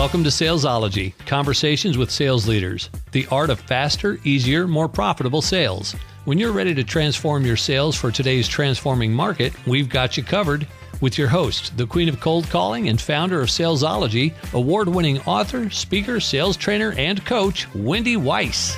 Welcome to Salesology, conversations with sales leaders, the art of faster, easier, more profitable sales. When you're ready to transform your sales for today's transforming market, we've got you covered with your host, the queen of cold calling and founder of Salesology, award-winning author, speaker, sales trainer, and coach, Wendy Weiss.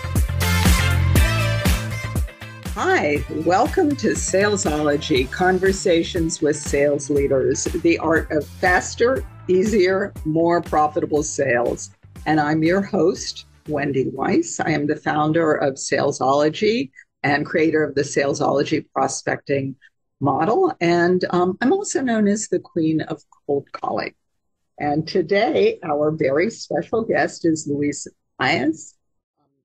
Hi, welcome to Salesology, conversations with sales leaders, the art of faster, easier, more profitable sales. And I'm your host, Wendy Weiss. I am the founder of Salesology and creator of the Salesology prospecting model. And I'm also known as the queen of cold calling. And today, our very special guest is Luis Báez.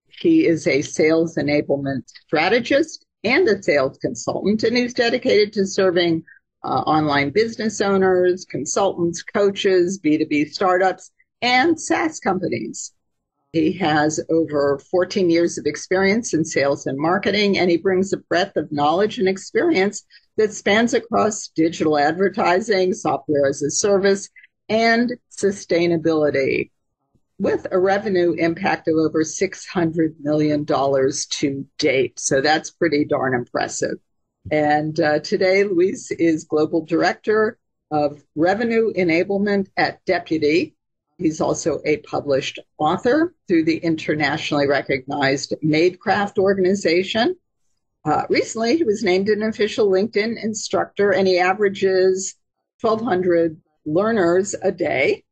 He is a sales enablement strategist and a sales consultant, and he's dedicated to serving online business owners, consultants, coaches, B2B startups, and SaaS companies. He has over 14 years of experience in sales and marketing, and he brings a breadth of knowledge and experience that spans across digital advertising, software as a service, and sustainability, with a revenue impact of over $600 million to date. So that's pretty darn impressive. And today, Luis is Global Director of Revenue Enablement at Deputy. He's also a published author through the internationally recognized Madecraft organization. Recently, he was named an official LinkedIn instructor, and he averages 1,200 learners a day.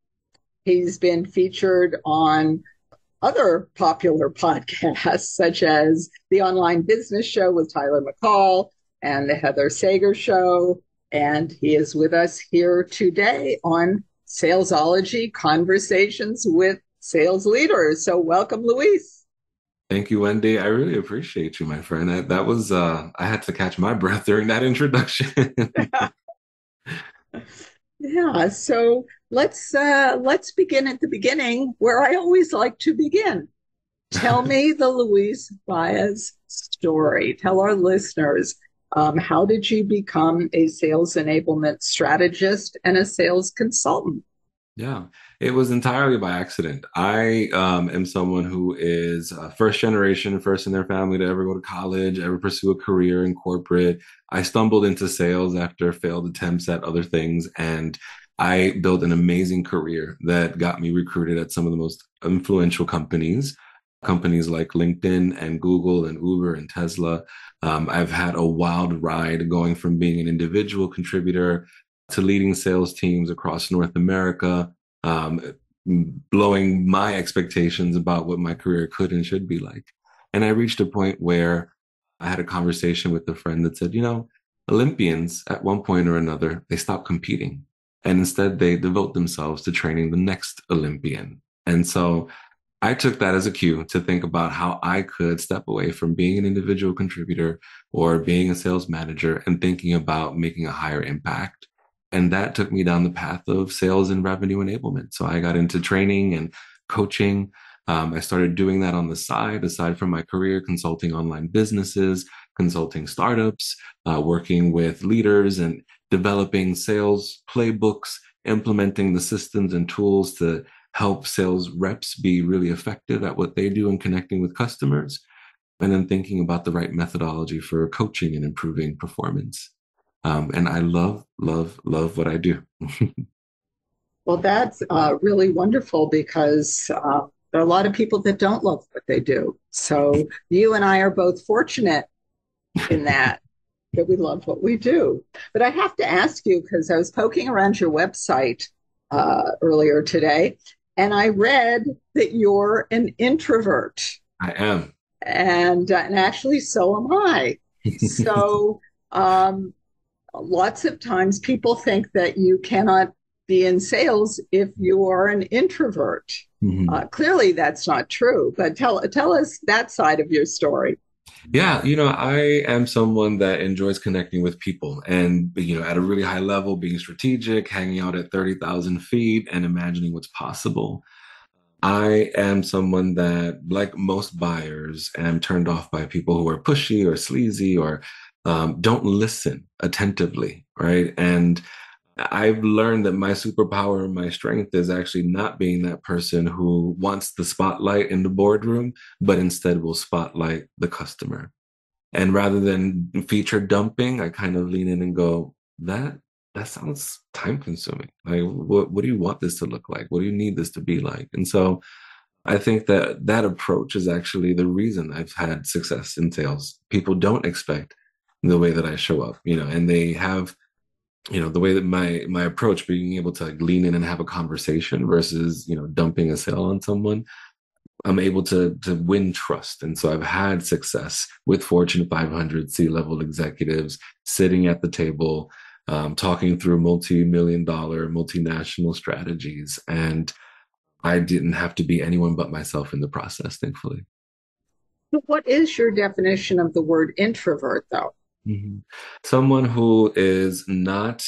He's been featured on other popular podcasts, such as the Online Business Show with Tyler McCall and the Heather Sager Show. And he is with us here today on Salesology, Conversations with Sales Leaders. So welcome, Luis. Thank you, Wendy. I really appreciate you, my friend. I had to catch my breath during that introduction. Yeah, so let's begin at the beginning, where I always like to begin. Tell me the Luis Báez story. Tell our listeners, how did you become a sales enablement strategist and a sales consultant? Yeah, it was entirely by accident. I am someone who is first generation, first in their family to ever go to college, ever pursue a career in corporate. I stumbled into sales after failed attempts at other things, and I built an amazing career that got me recruited at some of the most influential companies like LinkedIn and Google and Uber and Tesla. I've had a wild ride going from being an individual contributor to leading sales teams across North America, blowing my expectations about what my career could and should be like. And I reached a point where I had a conversation with a friend that said, Olympians at one point or another, they stop competing. And instead they devote themselves to training the next Olympian. And so I took that as a cue to think about how I could step away from being an individual contributor or being a sales manager and thinking about making a higher impact. And that took me down the path of sales and revenue enablement. So I got into training and coaching. I started doing that on the side, aside from my career, consulting online businesses, consulting startups, working with leaders and developing sales playbooks, implementing the systems and tools to help sales reps be really effective at what they do and connecting with customers, and then thinking about the right methodology for coaching and improving performance. And I love what I do. Well, that's really wonderful, because there are a lot of people that don't love what they do. So you and I are both fortunate in that we love what we do. But I have to ask you, because I was poking around your website earlier today, and I read that you're an introvert. I am. And actually, so am I. So lots of times people think that you cannot be in sales if you are an introvert. Mm-hmm. Clearly, that's not true. But tell us that side of your story. Yeah, I am someone that enjoys connecting with people and, at a really high level, being strategic, hanging out at 30,000 feet and imagining what's possible. I am someone that, like most buyers, am turned off by people who are pushy or sleazy or don't listen attentively, right? And I've learned that my superpower and my strength is actually not being that person who wants the spotlight in the boardroom, but instead will spotlight the customer. And rather than feature dumping, I kind of lean in and go, that sounds time consuming. Like, what do you want this to look like? What do you need this to be like? And so I think that that approach is actually the reason I've had success in sales. People don't expect the way that I show up, and they have, the way that my approach, being able to like lean in and have a conversation versus, dumping a sale on someone. I'm able to win trust. And so I've had success with Fortune 500 C-level executives sitting at the table, talking through multi-million dollar multinational strategies. And I didn't have to be anyone but myself in the process, thankfully. What is your definition of the word introvert, though? Mm-hmm. Someone who is not,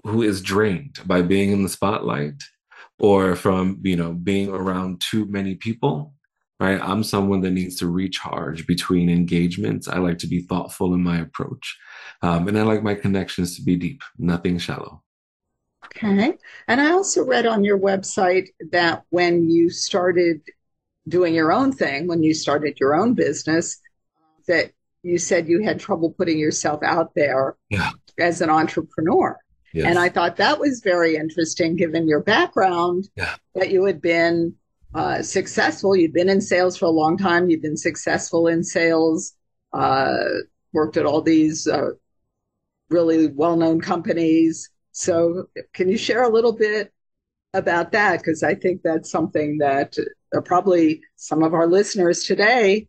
who is drained by being in the spotlight or from, being around too many people, right? I'm someone that needs to recharge between engagements. I like to be thoughtful in my approach. And I like my connections to be deep, nothing shallow. Okay. And I also read on your website that when you started doing your own thing, when you started your own business, that you said you had trouble putting yourself out there Yeah. as an entrepreneur. And Yes. I thought that was very interesting given your background, Yeah. that you had been successful. You'd been in sales for a long time. You've been successful in sales, uh, worked at all these really well known companies. So, can you share a little bit about that? Because I think that's something that probably some of our listeners today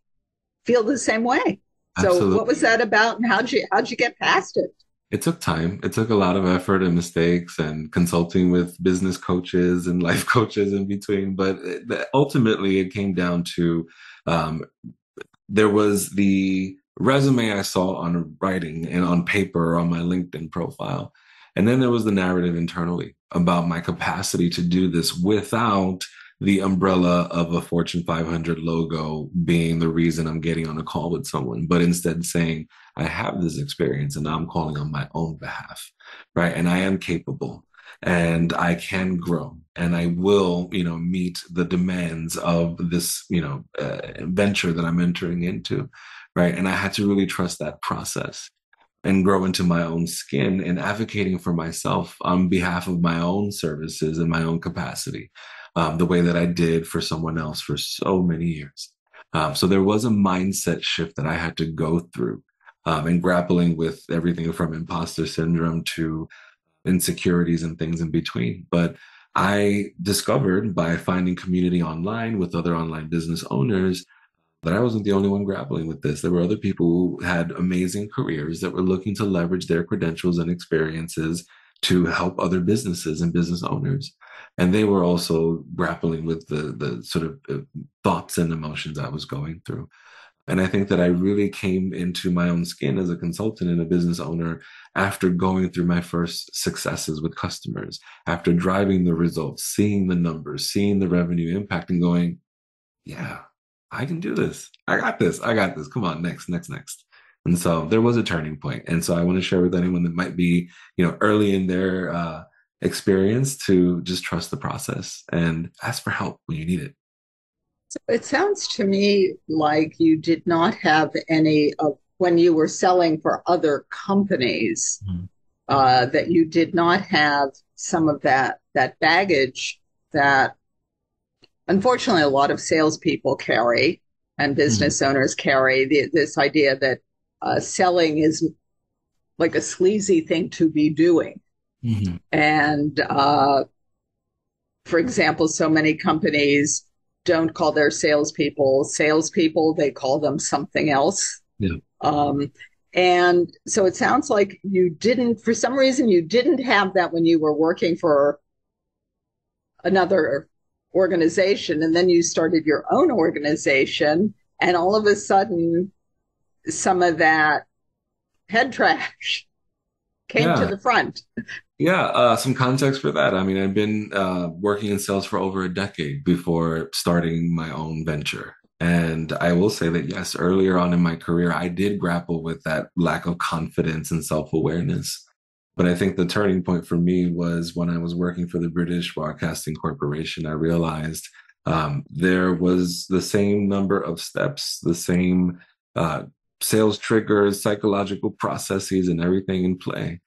feel the same way. So, what was Absolutely. that about, and how'd you get past it? It took time. It took a lot of effort and mistakes and consulting with business coaches and life coaches in between. But ultimately, it came down to um, there was the resume I saw on writing and on paper or on my LinkedIn profile. And then there was the narrative internally about my capacity to do this without the umbrella of a Fortune 500 logo being the reason I'm getting on a call with someone, but instead saying, I have this experience and now I'm calling on my own behalf, right? And I am capable and I can grow and I will, meet the demands of this, venture that I'm entering into, right? And I had to really trust that process and grow into my own skin and advocating for myself on behalf of my own services and my own capacity, the way that I did for someone else for so many years. So there was a mindset shift that I had to go through, and grappling with everything from imposter syndrome to insecurities and things in between. But I discovered by finding community online with other online business owners that I wasn't the only one grappling with this. There were other people who had amazing careers that were looking to leverage their credentials and experiences to help other businesses and business owners. And they were also grappling with the sort of thoughts and emotions I was going through. And I think that I really came into my own skin as a consultant and a business owner after going through my first successes with customers, after driving the results, seeing the numbers, seeing the revenue impact, and going, yeah, I can do this. I got this. I got this. Come on, next, next, next. And so there was a turning point. And so I want to share with anyone that might be, early in their experience to just trust the process and ask for help when you need it. It sounds to me like you did not have any of when you were selling for other companies, Mhm. that you did not have some of that baggage that unfortunately a lot of salespeople carry and Mhm. business owners carry. This idea that selling is like a sleazy thing to be doing, Mhm. and for example, so many companies don't call their salespeople, they call them something else. Yeah. Um, and so it sounds like you didn't, for some reason, you didn't have that when you were working for another organization. And then you started your own organization. And all of a sudden, some of that head trash came to Yeah. the front. Yeah, some context for that. I mean, I've been working in sales for over a decade before starting my own venture. And I will say that, yes, earlier on in my career, I did grapple with that lack of confidence and self-awareness. But I think the turning point for me was when I was working for the British Broadcasting Corporation. I realized there was the same number of steps, the same uh, sales triggers, psychological processes, and everything in play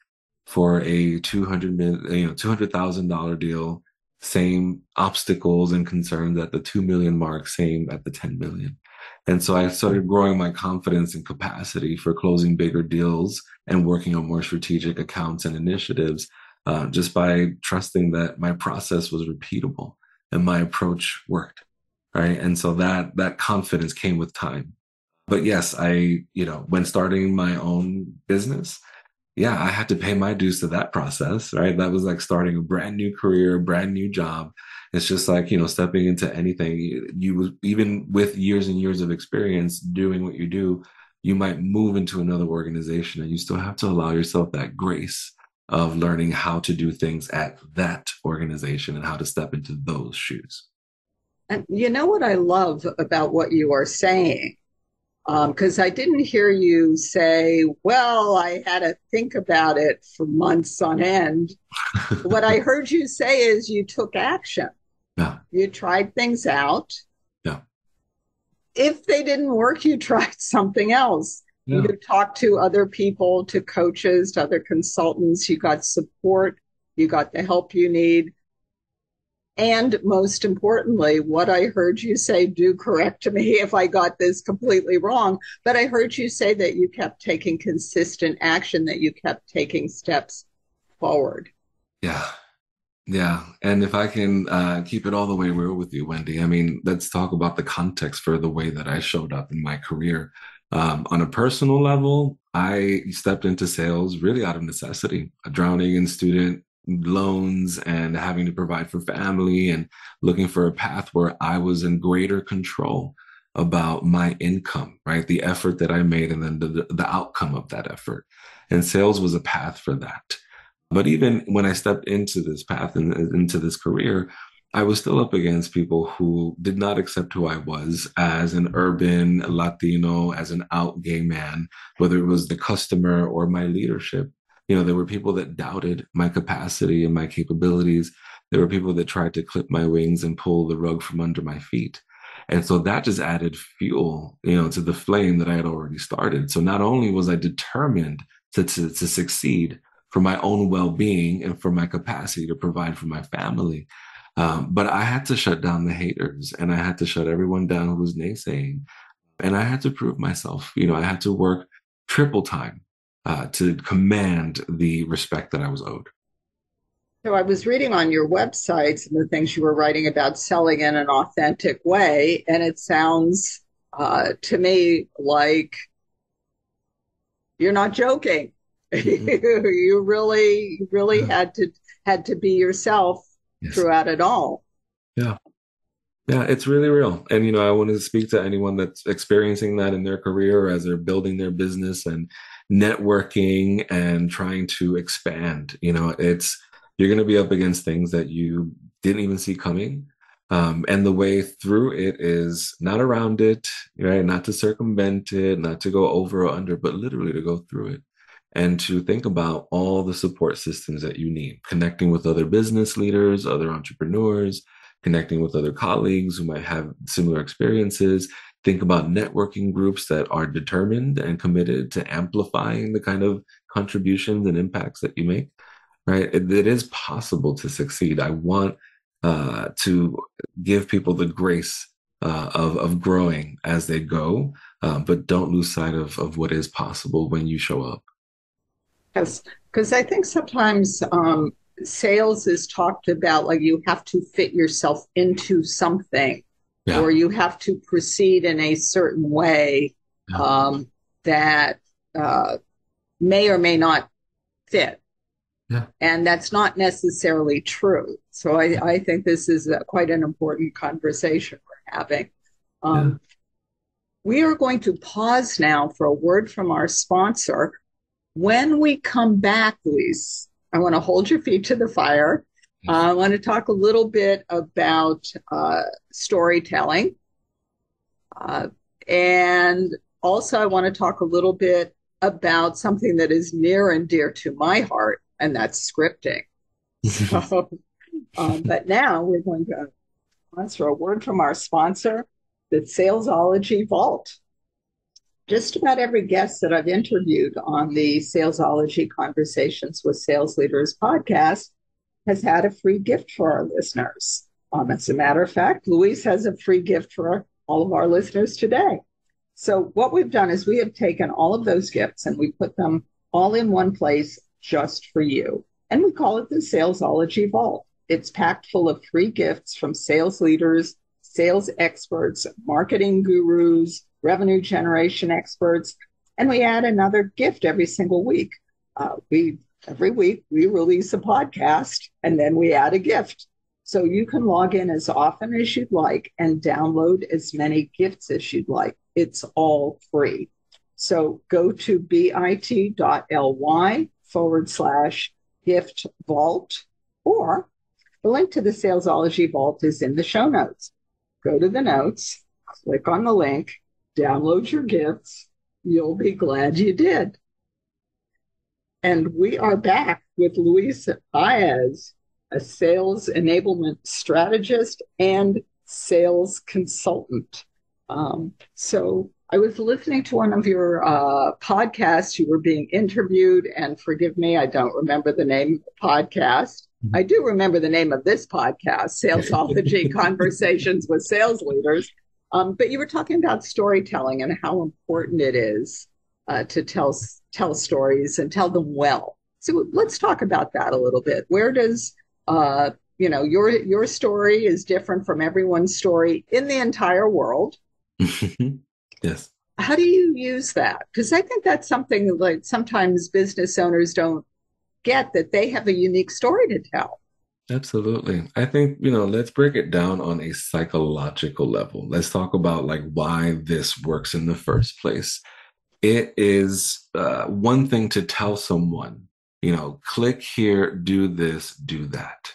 for a 200,000 deal. Same obstacles and concerns at the 2 million mark, same at the 10 million. And so I started growing my confidence and capacity for closing bigger deals and working on more strategic accounts and initiatives, just by trusting that my process was repeatable and my approach worked. Right. And so that confidence came with time. But yes, when starting my own business, yeah, I had to pay my dues to that process, right? That was like starting a brand new career, brand new job. It's just like, stepping into anything. Even with years and years of experience doing what you do, you might move into another organization and you still have to allow yourself that grace of learning how to do things at that organization and how to step into those shoes. And you know what I love about what you are saying? Because I didn't hear you say, well, I had to think about it for months on end. What I heard you say is you took action. Yeah. You tried things out. Yeah. If they didn't work, you tried something else. Yeah. You talked to other people, to coaches, to other consultants. You got support. You got the help you need. And most importantly, what I heard you say, do correct me if I got this completely wrong, but I heard you say that you kept taking consistent action, that you kept taking steps forward. Yeah. Yeah. And if I can keep it all the way real with you, Wendy, I mean, let's talk about the context for the way that I showed up in my career. On a personal level, I stepped into sales really out of necessity, drowning in student loans and having to provide for family and looking for a path where I was in greater control about my income, right? The effort that I made and then the outcome of that effort. And sales was a path for that. But even when I stepped into this path and into this career, I was still up against people who did not accept who I was as an urban Latino, as an out gay man, whether it was the customer or my leadership. There were people that doubted my capacity and my capabilities. There were people that tried to clip my wings and pull the rug from under my feet. And so that just added fuel, to the flame that I had already started. So not only was I determined to succeed for my own well-being and for my capacity to provide for my family, but I had to shut down the haters and I had to shut everyone down who was naysaying. And I had to prove myself. I had to work triple time to command the respect that I was owed. So I was reading on your website some of the things you were writing about selling in an authentic way, and it sounds to me like you're not joking. Mm-hmm. You really had to be yourself. Yes. Throughout it all. Yeah. Yeah, it's really real. And, I want to speak to anyone that's experiencing that in their career as they're building their business and networking and trying to expand. You're going to be up against things that you didn't even see coming. And the way through it is not around it, right? Not to circumvent it, not to go over or under, but literally to go through it. And to think about all the support systems that you need, connecting with other business leaders, other entrepreneurs, connecting with other colleagues who might have similar experiences. Think about networking groups that are determined and committed to amplifying the kind of contributions and impacts that you make, right? It is possible to succeed. I want to give people the grace of growing as they go, but don't lose sight of what is possible when you show up. Yes, because I think sometimes sales is talked about like you have to fit yourself into something, yeah, or you have to proceed in a certain way, yeah, that may or may not fit. Yeah. And that's not necessarily true. So I think this is quite an important conversation we're having. Yeah. We are going to pause now for a word from our sponsor. When we come back, Luis, I want to hold your feet to the fire. I want to talk a little bit about storytelling. And also I want to talk a little bit about something that is near and dear to my heart, and that's scripting. So, but now we're going to sponsor a word from our sponsor, the Salesology Vault. Just about every guest that I've interviewed on the Salesology Conversations with Sales Leaders podcast has had a free gift for our listeners. As a matter of fact, Luis has a free gift for all of our listeners today. So what we've done is we have taken all of those gifts and we put them all in one place just for you. And we call it the Salesology Vault. It's packed full of free gifts from sales leaders, sales experts, marketing gurus, revenue generation experts, and we add another gift every single week. Every week we release a podcast and then we add a gift. So you can log in as often as you'd like and download as many gifts as you'd like. It's all free. So go to bit.ly/gift vault, or the link to the Salesology Vault is in the show notes. Go to the notes, click on the link, download your gifts. You'll be glad you did. And we are back with Luis Báez, a sales enablement strategist and sales consultant. So I was listening to one of your podcasts. You were being interviewed, and forgive me, I don't remember the name of the podcast. I do remember the name of this podcast, Salesology Conversations with Sales Leaders. But you were talking about storytelling and how important it is to tell stories and tell them well. So let's talk about that a little bit. Where does your story is different from everyone's story in the entire world? Yes. How do you use that? Because I think that's something like sometimes business owners don't get, that they have a unique story to tell. Absolutely. I think, let's break it down on a psychological level. Let's talk about like why this works in the first place. It is one thing to tell someone, click here, do this, do that.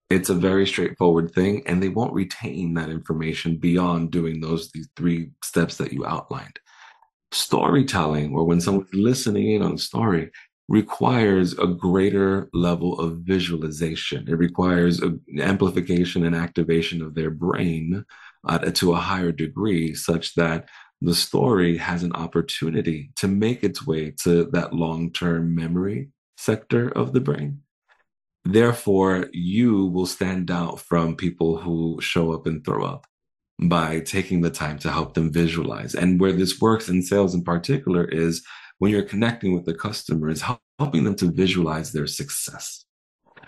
It's a very straightforward thing, and they won't retain that information beyond doing these 3 steps that you outlined. Storytelling, or when someone's listening in on a story, requires a greater level of visualization. It requires an amplification and activation of their brain to a higher degree, such that the story has an opportunity to make its way to that long-term memory sector of the brain. Therefore, you will stand out from people who show up and throw up by taking the time to help them visualize. And where this works in sales in particular is when you're connecting with the customer, is helping them to visualize their success.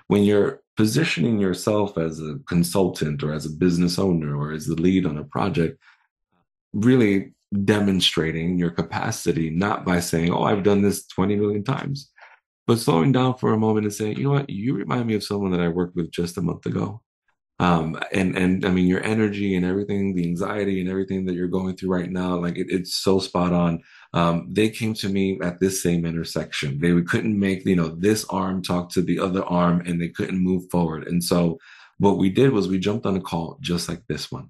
When you're positioning yourself as a consultant or as a business owner or as the lead on a project, really demonstrating your capacity, not by saying, oh, I've done this 20 million times, but slowing down for a moment and saying, you know what, you remind me of someone that I worked with just a month ago. And I mean, your energy and everything, the anxiety and everything that you're going through right now, like it's so spot on. They came to me at this same intersection. They couldn't make, this arm talk to the other arm, and they couldn't move forward. And so what we did was we jumped on a call just like this one.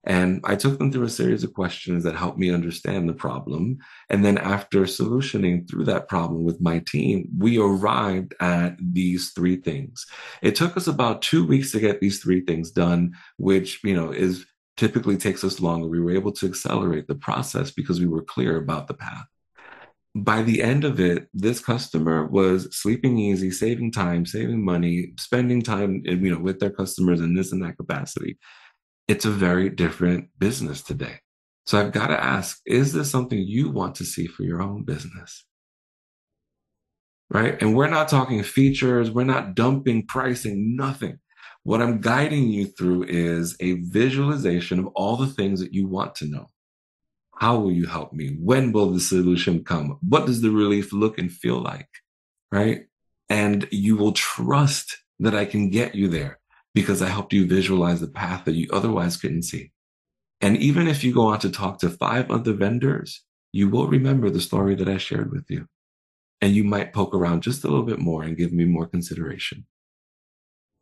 And I took them through a series of questions that helped me understand the problem. And then after solutioning through that problem with my team, we arrived at these 3 things. It took us about 2 weeks to get these 3 things done, which, is typically takes us longer. We were able to accelerate the process because we were clear about the path. By the end of it, this customer was sleeping easy, saving time, saving money, spending time, with their customers in this and that capacity. It's a very different business today. So I've got to ask, is this something you want to see for your own business? Right? And we're not talking features. We're not dumping pricing, nothing. What I'm guiding you through is a visualization of all the things that you want to know. How will you help me? When will the solution come? What does the relief look and feel like? Right? And you will trust that I can get you there, because I helped you visualize the path that you otherwise couldn't see. And even if you go on to talk to 5 other vendors, you will remember the story that I shared with you. And you might poke around just a little bit more and give me more consideration.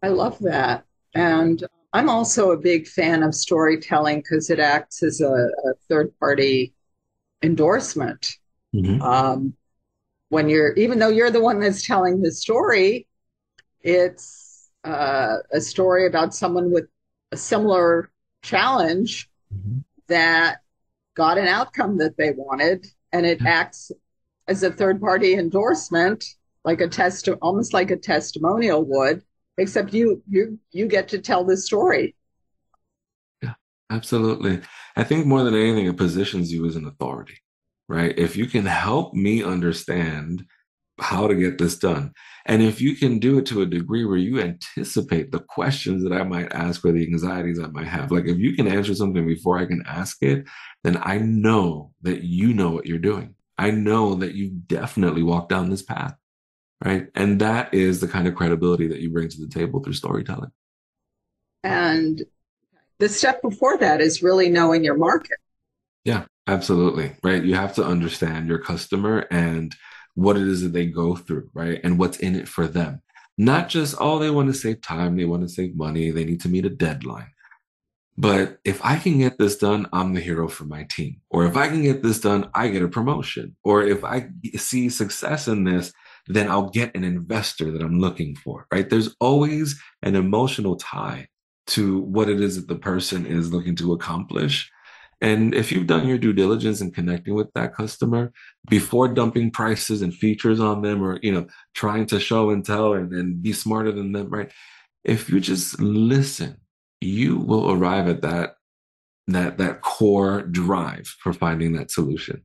I love that. And I'm also a big fan of storytelling because it acts as a third-party endorsement. Mm-hmm. when even though you're the one that's telling the story, it's a story about someone with a similar challenge Mhm. that got an outcome that they wanted, and it acts as a third party endorsement, like almost like a testimonial would, except you get to tell the story. Yeah, absolutely. I think more than anything, it positions you as an authority, right? If you can help me understand how to get this done, and if you can do it to a degree where you anticipate the questions that I might ask or the anxieties I might have, like if you can answer something before I can ask it, then I know that you know what you're doing. I know that you definitely walked down this path, right? And that is the kind of credibility that you bring to the table through storytelling. And the step before that is really knowing your market. Yeah, absolutely. Right. You have to understand your customer and what it is that they go through, right? And what's in it for them. Not just, oh, they want to save time, they want to save money, they need to meet a deadline. But if I can get this done, I'm the hero for my team. Or if I can get this done, I get a promotion. Or if I see success in this, then I'll get an investor that I'm looking for, right? There's always an emotional tie to what it is that the person is looking to accomplish. And if you've done your due diligence in connecting with that customer before dumping prices and features on them or, trying to show and tell and be smarter than them, right? If you just listen, you will arrive at that core drive for finding that solution.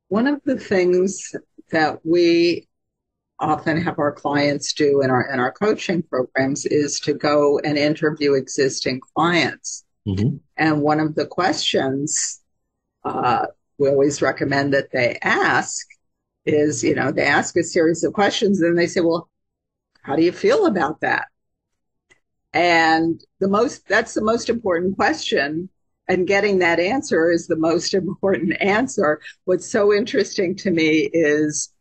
One of the things that we often have our clients do in our coaching programs is to go and interview existing clients. Mhm. And one of the questions uh, we always recommend that they ask is, they ask a series of questions and they say, well, how do you feel about that? And that's the most important question. And getting that answer is the most important answer. What's so interesting to me is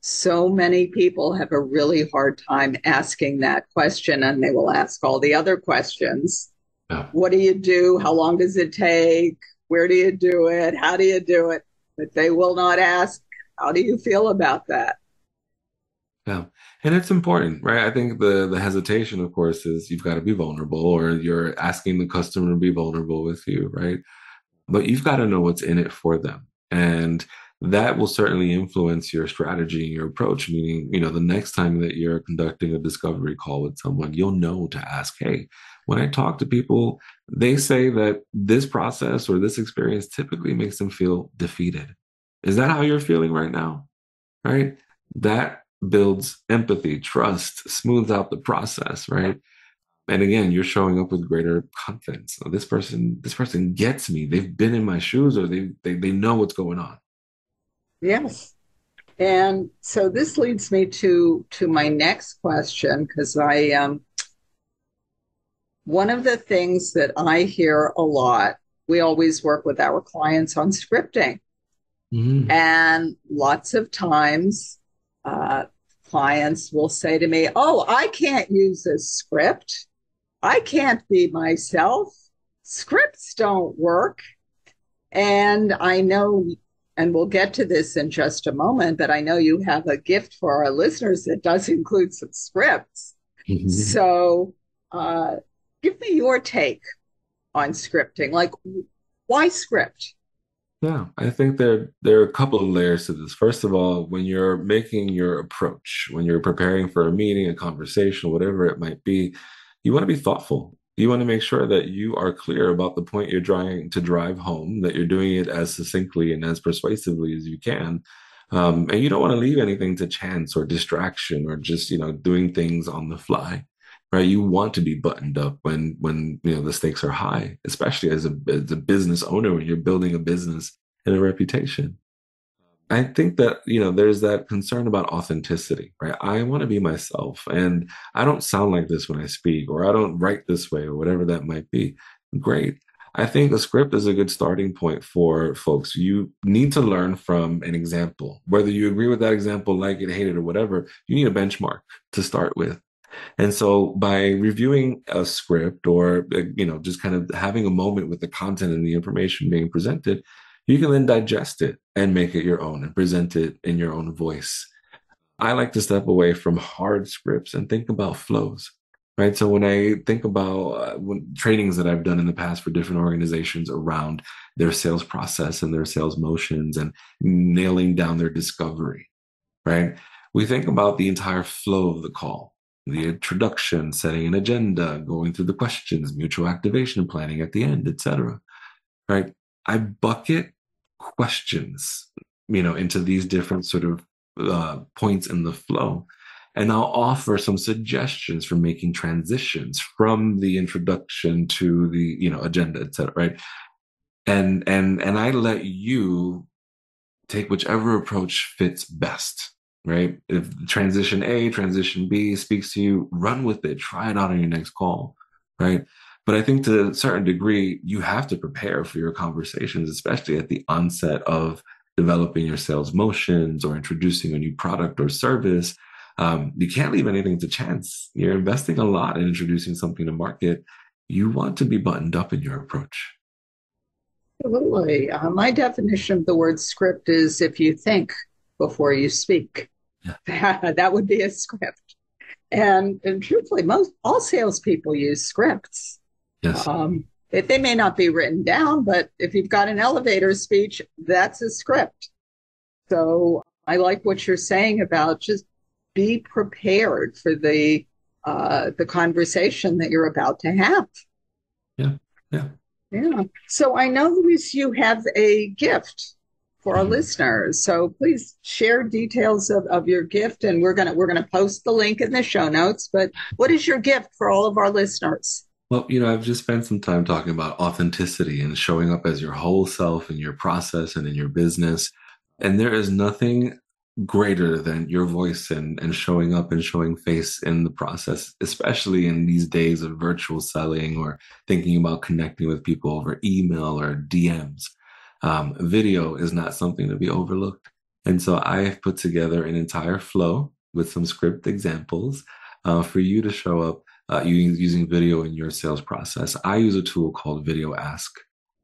so many people have a really hard time asking that question, and they will ask all the other questions. Yeah. What do you do? How long does it take? Where do you do it? How do you do it? But they will not ask, how do you feel about that? Yeah. And it's important, right? I think the hesitation, of course, is you've got to be vulnerable or you're asking the customer to be vulnerable with you, right? But you've got to know what's in it for them. And that will certainly influence your strategy and your approach, meaning, the next time that you're conducting a discovery call with someone, you'll know to ask, hey, when I talk to people, they say that this process or this experience typically makes them feel defeated. Is that how you're feeling right now? Right? That builds empathy, trust, smooths out the process, right? And again, you're showing up with greater confidence. So this person gets me. They've been in my shoes, or they know what's going on. Yes. And so this leads me to my next question, because I one of the things that I hear a lot, we always work with our clients on scripting. Mhm. And lots of times, uh, clients will say to me, oh, I can't use a script. I can't be myself. Scripts don't work. And I know, and we'll get to this in just a moment, but I know you have a gift for our listeners that does include some scripts. So, uh, give me your take on scripting. Like, why script? Yeah, I think there are a couple of layers to this. First of all, when you're making your approach, when you're preparing for a meeting, a conversation, whatever it might be, you want to be thoughtful. You want to make sure that you are clear about the point you're trying to drive home, that you're doing it as succinctly and as persuasively as you can. And you don't want to leave anything to chance or distraction or just, doing things on the fly, right? You want to be buttoned up when the stakes are high, especially as a business owner when you're building a business and a reputation. I think that there's that concern about authenticity, right? I want to be myself, and I don't sound like this when I speak, or I don't write this way, or whatever that might be. Great. I think a script is a good starting point for folks. You need to learn from an example. Whether you agree with that example, like it, hate it, or whatever, you need a benchmark to start with. And so by reviewing a script or, just kind of having a moment with the content and the information being presented, You can then digest it and make it your own and present it in your own voice. I like to step away from hard scripts and think about flows, right? So when I think about trainings that I've done in the past for different organizations around their sales process and their sales motions and nailing down their discovery, right? We think about the entire flow of the call, the introduction, setting an agenda, going through the questions, mutual activation planning at the end, etc. Right? I bucket questions, into these different sort of points in the flow. And I'll offer some suggestions for making transitions from the introduction to the, agenda, et cetera, right? And I let you take whichever approach fits best, right? If transition A, transition B speaks to you, run with it, try it out on your next call, right? But I think to a certain degree, you have to prepare for your conversations, especially at the onset of developing your sales motions or introducing a new product or service. You can't leave anything to chance. You're investing a lot in introducing something to market. You want to be buttoned up in your approach. Absolutely. My definition of the word script is if you think before you speak. Yeah. That would be a script. And truthfully, all salespeople use scripts. Yes. They may not be written down, but if you've got an elevator speech, that's a script. So I like what you're saying about just be prepared for the conversation that you're about to have. Yeah. So I know, Luis, you have a gift for our listeners. So please share details of your gift, and we're gonna post the link in the show notes. But what is your gift for all of our listeners? Well, I've just spent some time talking about authenticity and showing up as your whole self in your process and in your business. And there is nothing greater than your voice and showing up and showing face in the process, especially in these days of virtual selling or thinking about connecting with people over email or DMs. Video is not something to be overlooked. And so I have put together an entire flow with some script examples for you to show up using video in your sales process. I use a tool called Video Ask.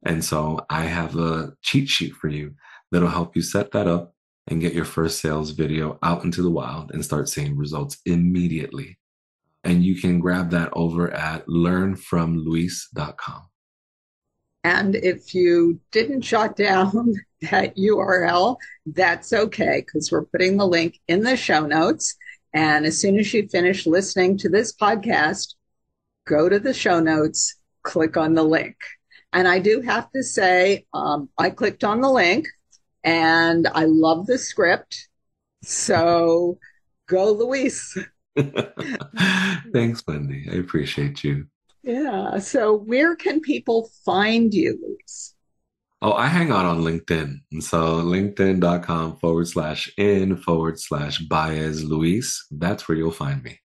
And so I have a cheat sheet for you that'll help you set that up and get your first sales video out into the wild and start seeing results immediately. And you can grab that over at learnfromluis.com. And if you didn't jot down that URL, that's okay, because we're putting the link in the show notes. And as soon as you finish listening to this podcast, go to the show notes, click on the link. And I do have to say, I clicked on the link and I love the script. So go, Luis. Thanks, Wendy. I appreciate you. Yeah. So where can people find you, Luis? Oh, I hang out on LinkedIn. And so linkedin.com/in/Báez Luis. That's where you'll find me.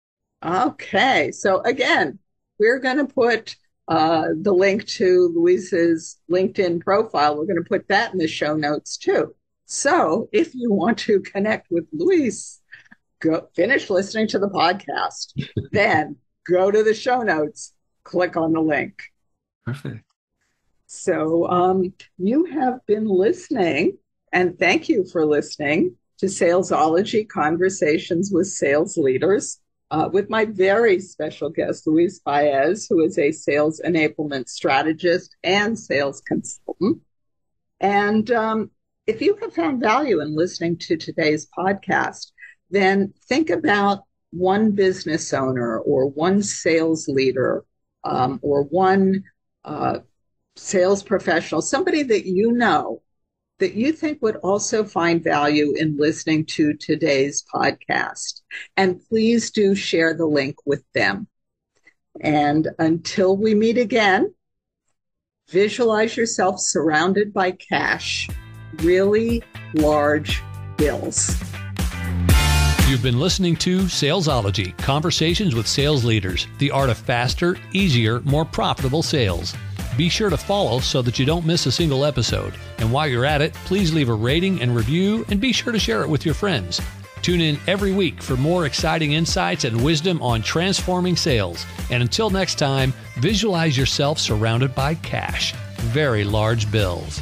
Okay. So again, we're going to put the link to Luis's LinkedIn profile. We're going to put that in the show notes too. So if you want to connect with Luis, go finish listening to the podcast, then go to the show notes, click on the link. Perfect. So you have been listening, and thank you for listening to Salesology Conversations with Sales Leaders with my very special guest, Luis Báez, who is a sales enablement strategist and sales consultant. And if you have found value in listening to today's podcast, then think about one business owner or one sales leader or one sales professional, somebody that you know that you think would also find value in listening to today's podcast. And please do share the link with them. And until we meet again, visualize yourself surrounded by cash, really large bills. You've been listening to Salesology, Conversations with Sales Leaders, the art of faster, easier, more profitable sales. Be sure to follow so that you don't miss a single episode. And while you're at it, please leave a rating and review, and be sure to share it with your friends. Tune in every week for more exciting insights and wisdom on transforming sales. And until next time, visualize yourself surrounded by cash, very large bills.